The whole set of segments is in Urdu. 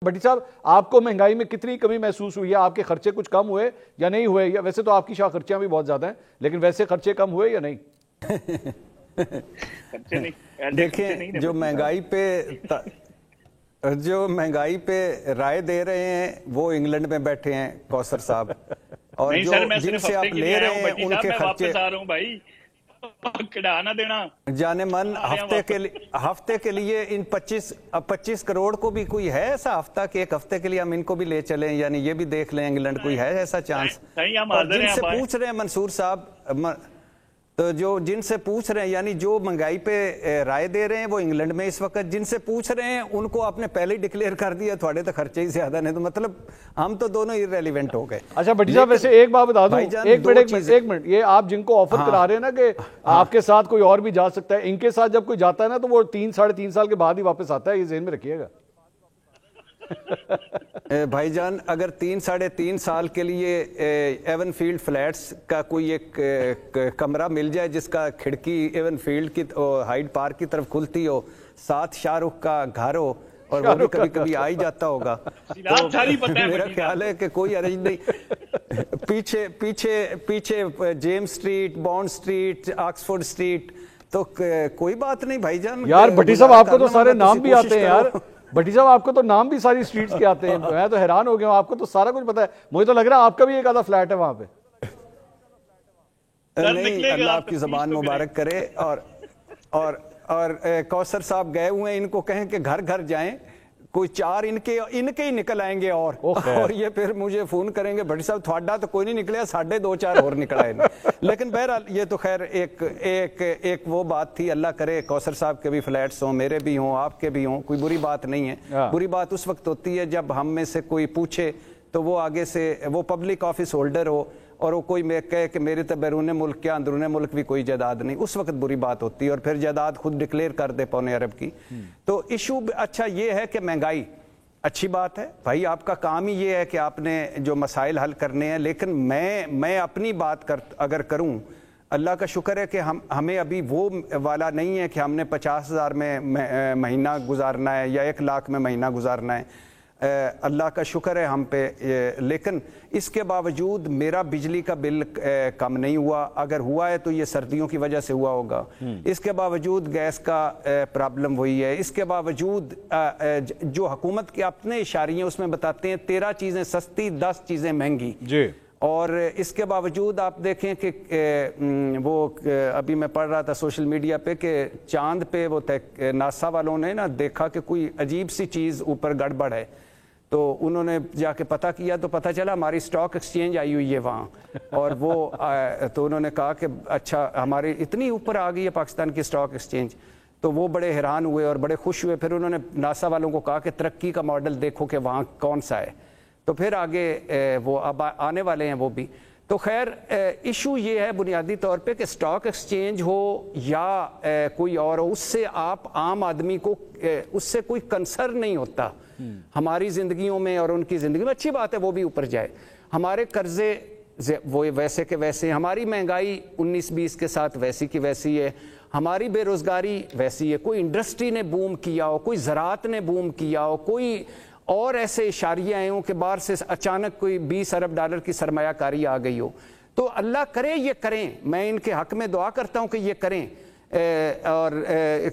بھٹی صاحب آپ کو مہنگائی میں کتنی کمی محسوس ہوئی ہے؟ آپ کے خرچے کچھ کم ہوئے یا نہیں ہوئے؟ یا ویسے تو آپ کی شاہ خرچیاں بھی بہت زیادہ ہیں، لیکن ویسے خرچے کم ہوئے یا نہیں؟ دیکھیں جو مہنگائی پہ رائے دے رہے ہیں وہ انگلینڈ میں بیٹھے ہیں کوثر صاحب، اور جو جن سے آپ لے رہے ہیں ان کے خرچے جانے من ہفتے کے لیے ان 25 کروڑ کو بھی کوئی ہے ایسا ہفتہ کہ ایک ہفتے کے لیے ہم ان کو بھی لے چلیں؟ یعنی یہ بھی دیکھ لیں انگلینڈ کوئی ہے ایسا چانس؟ اور جن سے پوچھ رہے ہیں منصور صاحب، تو جو جن سے پوچھ رہے ہیں یعنی جو مہنگائی پہ رائے دے رہے ہیں وہ انگلینڈ میں اس وقت، جن سے پوچھ رہے ہیں ان کو آپ نے پہلے ہی ڈکلیئر کر دیا تھوڑے تو خرچے ہی زیادہ نہیں، تو مطلب ہم تو دونوں ارریلیونٹ ہو گئے۔ اچھا بھٹی صاحب ویسے ایک بات بتا دوں، ایک منٹ، یہ آپ جن کو آفر کرا رہے ہیں نا کہ آپ کے ساتھ کوئی اور بھی جا سکتا ہے، ان کے ساتھ جب کوئی جاتا ہے نا تو وہ 3-3.5 سال کے بعد ہی واپس آتا ہے، یہ ذہن میں رکھیے گا۔ بھائی جان اگر 3-3.5 سال کے لیے ایون فیلڈ فلیٹس کا کوئی ایک کمرہ مل جائے جس کا کھڑکی ایون فیلڈ کی ہائیڈ پارک کی طرف کھلتی ہو، ساتھ شاہ رخ کا گھر ہو اور وہ بھی کبھی کبھی آ ہی جاتا ہوگا، تو میرا خیال ہے کہ کوئی حرج نہیں۔ پیچھے James street, Bond street, Oxford street, تو کوئی بات نہیں بھائی جان۔ یار بھٹی صاحب آپ کو تو سارے نام بھی آتے ہیں یار، بھٹی صاحب آپ کو تو نام بھی ساری اسٹریٹس کے آتے ہیں، میں تو حیران ہو گیا ہوں، آپ کو تو سارا کچھ پتا ہے۔ مجھے تو لگ رہا ہے آپ کا بھی ایک آدھا فلیٹ ہے وہاں پہ۔ نہیں، اللہ آپ کی زبان مبارک کرے۔ اور کوثر صاحب گئے ہوئے ہیں، ان کو کہیں کہ گھر گھر جائیں، کوئی 4 ان کے ہی نکل آئیں گے اور یہ پھر مجھے فون کریں گے بھٹی صاحب تھوڑا تو کوئی نہیں نکلیا، 2.5-4 اور نکلا ہے۔ لیکن بہرحال یہ تو خیر ایک وہ بات تھی، اللہ کرے کوثر صاحب کے بھی فلیٹس ہوں، میرے بھی ہوں، آپ کے بھی ہوں، کوئی بری بات نہیں ہے۔ بری بات اس وقت ہوتی ہے جب ہم میں سے کوئی پوچھے تو وہ آگے سے وہ پبلک آفس ہولڈر ہو اور وہ کوئی کہے کہ میرے تو بیرون ملک کیا اندرون ملک بھی کوئی جائیداد نہیں، اس وقت بری بات ہوتی ہے، اور پھر جائیداد خود ڈکلیئر کر دے 1.25 ارب کی۔ تو ایشو اچھا یہ ہے کہ مہنگائی اچھی بات ہے بھائی، آپ کا کام ہی یہ ہے کہ آپ نے جو مسائل حل کرنے ہیں، لیکن میں اپنی بات اگر کروں، اللہ کا شکر ہے کہ ہمیں ابھی وہ والا نہیں ہے کہ ہم نے 50,000 میں مہینہ گزارنا ہے یا 1 لاکھ میں مہینہ گزارنا ہے، اللہ کا شکر ہے ہم پہ۔ لیکن اس کے باوجود میرا بجلی کا بل کم نہیں ہوا، اگر ہوا ہے تو یہ سردیوں کی وجہ سے ہوا ہوگا۔ اس کے باوجود گیس کا پرابلم ہوئی ہے، اس کے باوجود جو حکومت کے اپنے اشاریے اس میں بتاتے ہیں 13 چیزیں سستی، 10 چیزیں مہنگی، اور اس کے باوجود آپ دیکھیں کہ وہ ابھی میں پڑھ رہا تھا سوشل میڈیا پہ کہ چاند پہ وہ ناسا والوں نے نا دیکھا کہ کوئی عجیب سی چیز اوپر گڑبڑ ہے، تو انہوں نے جا کے پتہ کیا تو پتہ چلا ہماری سٹاک ایکسچینج آئی ہوئی ہے وہاں، اور وہ تو انہوں نے کہا کہ اچھا ہماری اتنی اوپر آ گئی ہے پاکستان کی سٹاک ایکسچینج، تو وہ بڑے حیران ہوئے اور بڑے خوش ہوئے۔ پھر انہوں نے ناسا والوں کو کہا کہ ترقی کا ماڈل دیکھو کہ وہاں کون سا ہے، تو پھر آگے وہ اب آنے والے ہیں وہ بھی۔ تو خیر ایشو یہ ہے بنیادی طور پہ کہ سٹاک ایکسچینج ہو یا کوئی اور ہو، اس سے آپ عام آدمی کو اس سے کوئی کنسرن نہیں ہوتا ہماری زندگیوں میں اور ان کی زندگی میں۔ اچھی بات ہے وہ بھی اوپر جائے، ہمارے قرضے وہ ویسے کے ویسے، ہماری مہنگائی 19-20 کے ساتھ ویسی کی ویسی ہے، ہماری بے روزگاری ویسی ہے، کوئی انڈسٹری نے بوم کیا ہو، کوئی زراعت نے بوم کیا ہو، کوئی اور ایسے اشاریہ آئے ہوں کہ باہر سے اچانک کوئی 20 ارب ڈالر کی سرمایہ کاری آ گئی ہو، تو اللہ کرے یہ کریں، میں ان کے حق میں دعا کرتا ہوں کہ یہ کریں، اور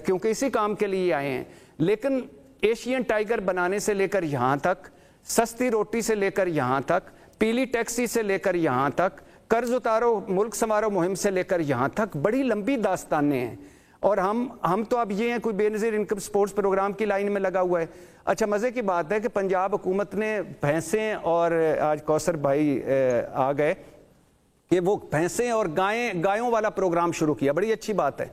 کیونکہ اسی کام کے لیے آئے ہیں۔ لیکن ایشین ٹائیگر بنانے سے لے کر یہاں تک، سستی روٹی سے لے کر یہاں تک، پیلی ٹیکسی سے لے کر یہاں تک، قرض اتارو ملک سنوارو مہم سے لے کر یہاں تک، بڑی لمبی داستانیں ہیں، اور ہم تو اب یہ ہیں کوئی بے نظیر انکم سپورٹس پروگرام کی لائن میں لگا ہوا ہے۔ اچھا مزے کی بات ہے کہ پنجاب حکومت نے بھینسیں، اور آج کوثر بھائی آ گئے کہ وہ بھینسیں اور گایوں والا پروگرام شروع کیا، بڑی اچھی بات ہے،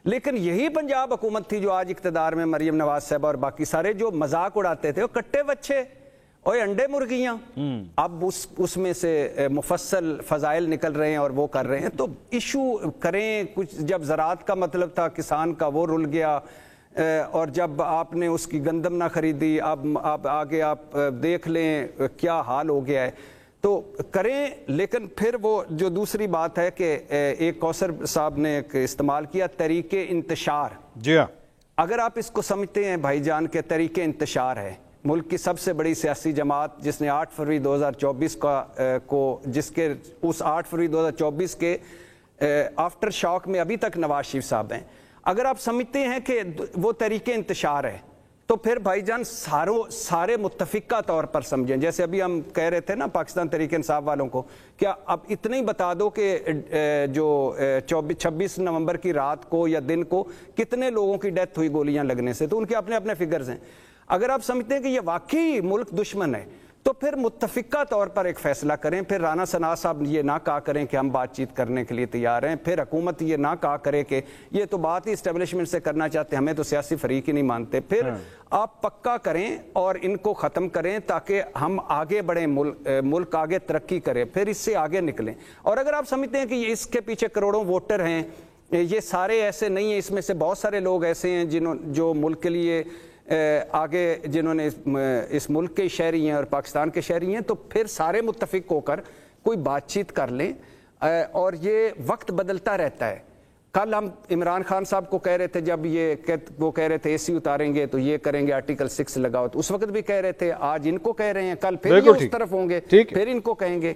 لیکن یہی پنجاب حکومت تھی جو آج اقتدار میں مریم نواز صاحبہ اور باقی سارے جو مذاق اڑاتے تھے، وہ کٹے بچے اور انڈے مرغیاں، اب اس میں سے مفصل فضائل نکل رہے ہیں اور وہ کر رہے ہیں۔ تو ایشو کریں کچھ، جب زراعت کا مطلب تھا کسان کا وہ رل گیا، اور جب آپ نے اس کی گندم نہ خریدی، اب آگے آپ دیکھ لیں کیا حال ہو گیا ہے، تو کریں۔ لیکن پھر وہ جو دوسری بات ہے کہ ایک کوثر صاحب نے ایک استعمال کیا طریقے انتشار، جی ہاں، اگر آپ اس کو سمجھتے ہیں بھائی جان کہ طریقے انتشار ہے، ملک کی سب سے بڑی سیاسی جماعت جس نے 8 فروری 2024 کو جس کے اس 8 فروری 2024 کے آفٹر شاک میں ابھی تک نواز شریف صاحب ہیں، اگر آپ سمجھتے ہیں کہ وہ طریقے انتشار ہے تو پھر بھائی جان سارے متفقہ طور پر سمجھیں. جیسے ابھی ہم کہہ رہے تھے نا پاکستان تحریک انصاف والوں کو، کیا اب اتنا ہی بتا دو کہ جو 26 نومبر کی رات کو یا دن کو کتنے لوگوں کی ڈیتھ ہوئی گولیاں لگنے سے، تو ان کے اپنے اپنے فگرز ہیں. اگر آپ سمجھتے ہیں کہ یہ واقعی ملک دشمن ہے تو پھر متفقہ طور پر ایک فیصلہ کریں. پھر رانا ثناء صاحب یہ نہ کہا کریں کہ ہم بات چیت کرنے کے لیے تیار ہیں، پھر حکومت یہ نہ کہا کرے کہ یہ تو بات ہی اسٹیبلشمنٹ سے کرنا چاہتے ہیں، ہمیں تو سیاسی فریق ہی نہیں مانتے. پھر آپ پکا کریں اور ان کو ختم کریں تاکہ ہم آگے بڑھیں، ملک آگے ترقی کرے، پھر اس سے آگے نکلیں. اور اگر آپ سمجھتے ہیں کہ اس کے پیچھے کروڑوں ووٹر ہیں، یہ سارے ایسے نہیں ہیں، اس میں سے بہت سارے لوگ ایسے ہیں جو ملک کے لیے آگے جنہوں نے اس ملک کے شہری ہیں اور پاکستان کے شہری ہیں، تو پھر سارے متفق ہو کر کوئی بات چیت کر لیں. اور یہ وقت بدلتا رہتا ہے. کل ہم عمران خان صاحب کو کہہ رہے تھے، جب وہ کہہ رہے تھے اے سی اتاریں گے تو یہ کریں گے، آرٹیکل 6 لگاؤ، تو اس وقت بھی کہہ رہے تھے. آج ان کو کہہ رہے ہیں، کل پھر یہ اس طرف ہوں گے، پھر ان کو کہیں گے.